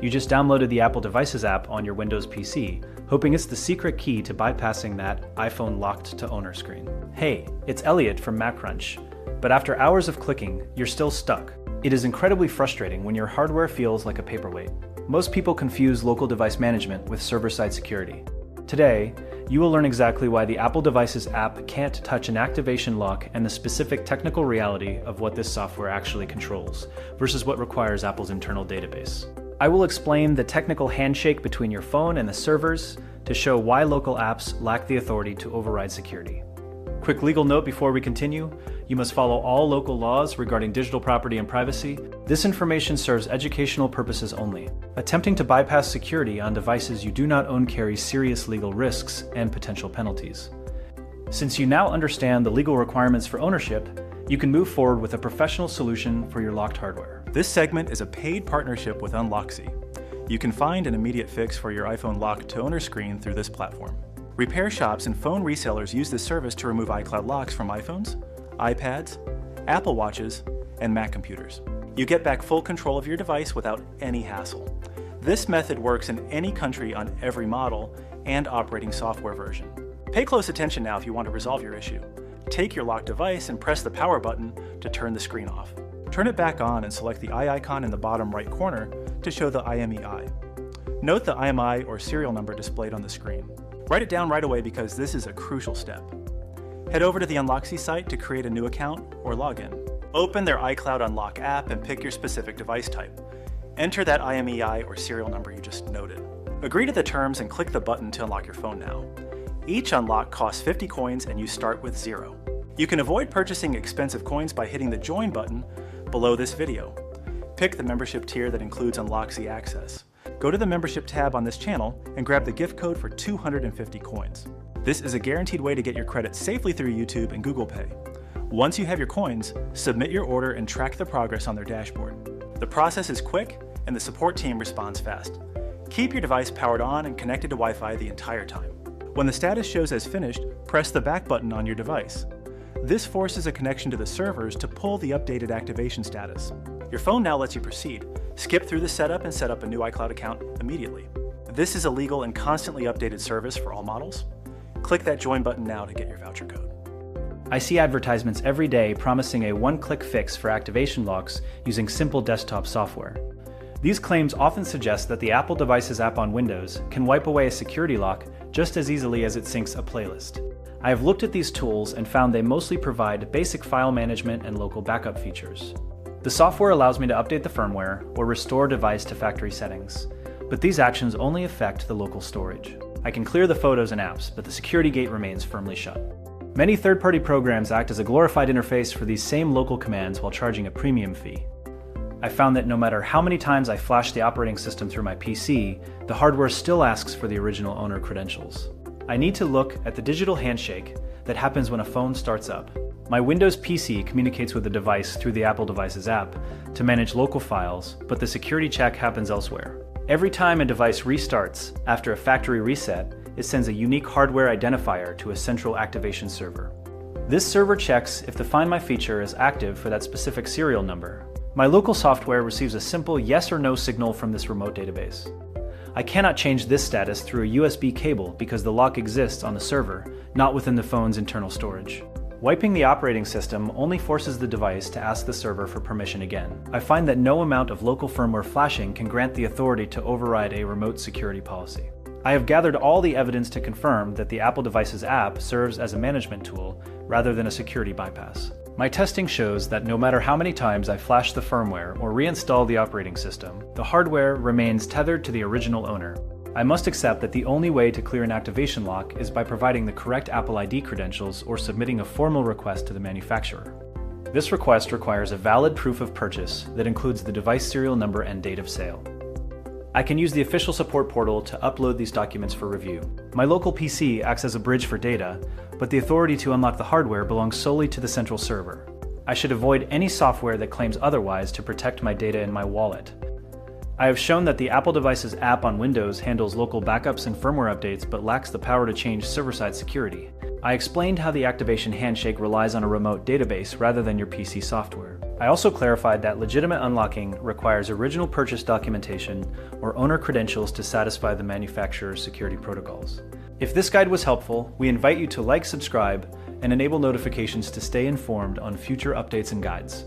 You just downloaded the Apple Devices app on your Windows PC, hoping it's the secret key to bypassing that iPhone locked to owner screen. Hey, it's Elliot from MacCrunch. But after hours of clicking, you're still stuck. It is incredibly frustrating when your hardware feels like a paperweight. Most people confuse local device management with server-side security. Today, you will learn exactly why the Apple Devices app can't touch an activation lock and the specific technical reality of what this software actually controls, versus what requires Apple's internal database. I will explain the technical handshake between your phone and the servers to show why local apps lack the authority to override security. Quick legal note before we continue: you must follow all local laws regarding digital property and privacy. This information serves educational purposes only. Attempting to bypass security on devices you do not own carries serious legal risks and potential penalties. Since you now understand the legal requirements for ownership, you can move forward with a professional solution for your locked hardware. This segment is a paid partnership with Unloxy. You can find an immediate fix for your iPhone lock to owner screen through this platform. Repair shops and phone resellers use this service to remove iCloud locks from iPhones, iPads, Apple Watches, and Mac computers. You get back full control of your device without any hassle. This method works in any country on every model and operating software version. Pay close attention now if you want to resolve your issue. Take your locked device and press the power button to turn the screen off. Turn it back on and select the eye icon in the bottom right corner to show the IMEI. Note the IMEI or serial number displayed on the screen. Write it down right away because this is a crucial step. Head over to the Unloxy site to create a new account or login. Open their iCloud Unlock app and pick your specific device type. Enter that IMEI or serial number you just noted. Agree to the terms and click the button to unlock your phone now. Each unlock costs 50 coins and you start with 0. You can avoid purchasing expensive coins by hitting the Join button below this video. Pick the membership tier that includes Unloxy access. Go to the membership tab on this channel and grab the gift code for 250 coins. This is a guaranteed way to get your credits safely through YouTube and Google Pay. Once you have your coins, submit your order and track the progress on their dashboard. The process is quick and the support team responds fast. Keep your device powered on and connected to Wi-Fi the entire time. When the status shows as finished, press the back button on your device. This forces a connection to the servers to pull the updated activation status. Your phone now lets you proceed. Skip through the setup and set up a new iCloud account immediately. This is a legal and constantly updated service for all models. Click that Join button now to get your voucher code. I see advertisements every day promising a one-click fix for activation locks using simple desktop software. These claims often suggest that the Apple Devices app on Windows can wipe away a security lock just as easily as it syncs a playlist. I have looked at these tools and found they mostly provide basic file management and local backup features. The software allows me to update the firmware or restore a device to factory settings, but these actions only affect the local storage. I can clear the photos and apps, but the security gate remains firmly shut. Many third-party programs act as a glorified interface for these same local commands while charging a premium fee. I found that no matter how many times I flash the operating system through my PC, the hardware still asks for the original owner credentials. I need to look at the digital handshake that happens when a phone starts up. My Windows PC communicates with the device through the Apple Devices app to manage local files, but the security check happens elsewhere. Every time a device restarts after a factory reset, it sends a unique hardware identifier to a central activation server. This server checks if the Find My feature is active for that specific serial number. My local software receives a simple yes or no signal from this remote database. I cannot change this status through a USB cable because the lock exists on the server, not within the phone's internal storage. Wiping the operating system only forces the device to ask the server for permission again. I find that no amount of local firmware flashing can grant the authority to override a remote security policy. I have gathered all the evidence to confirm that the Apple Devices app serves as a management tool rather than a security bypass. My testing shows that no matter how many times I flash the firmware or reinstall the operating system, the hardware remains tethered to the original owner. I must accept that the only way to clear an activation lock is by providing the correct Apple ID credentials or submitting a formal request to the manufacturer. This request requires a valid proof of purchase that includes the device serial number and date of sale. I can use the official support portal to upload these documents for review. My local PC acts as a bridge for data, but the authority to unlock the hardware belongs solely to the central server. I should avoid any software that claims otherwise to protect my data in my wallet. I have shown that the Apple Devices app on Windows handles local backups and firmware updates but lacks the power to change server-side security. I explained how the activation handshake relies on a remote database rather than your PC software. I also clarified that legitimate unlocking requires original purchase documentation or owner credentials to satisfy the manufacturer's security protocols. If this guide was helpful, we invite you to like, subscribe, and enable notifications to stay informed on future updates and guides.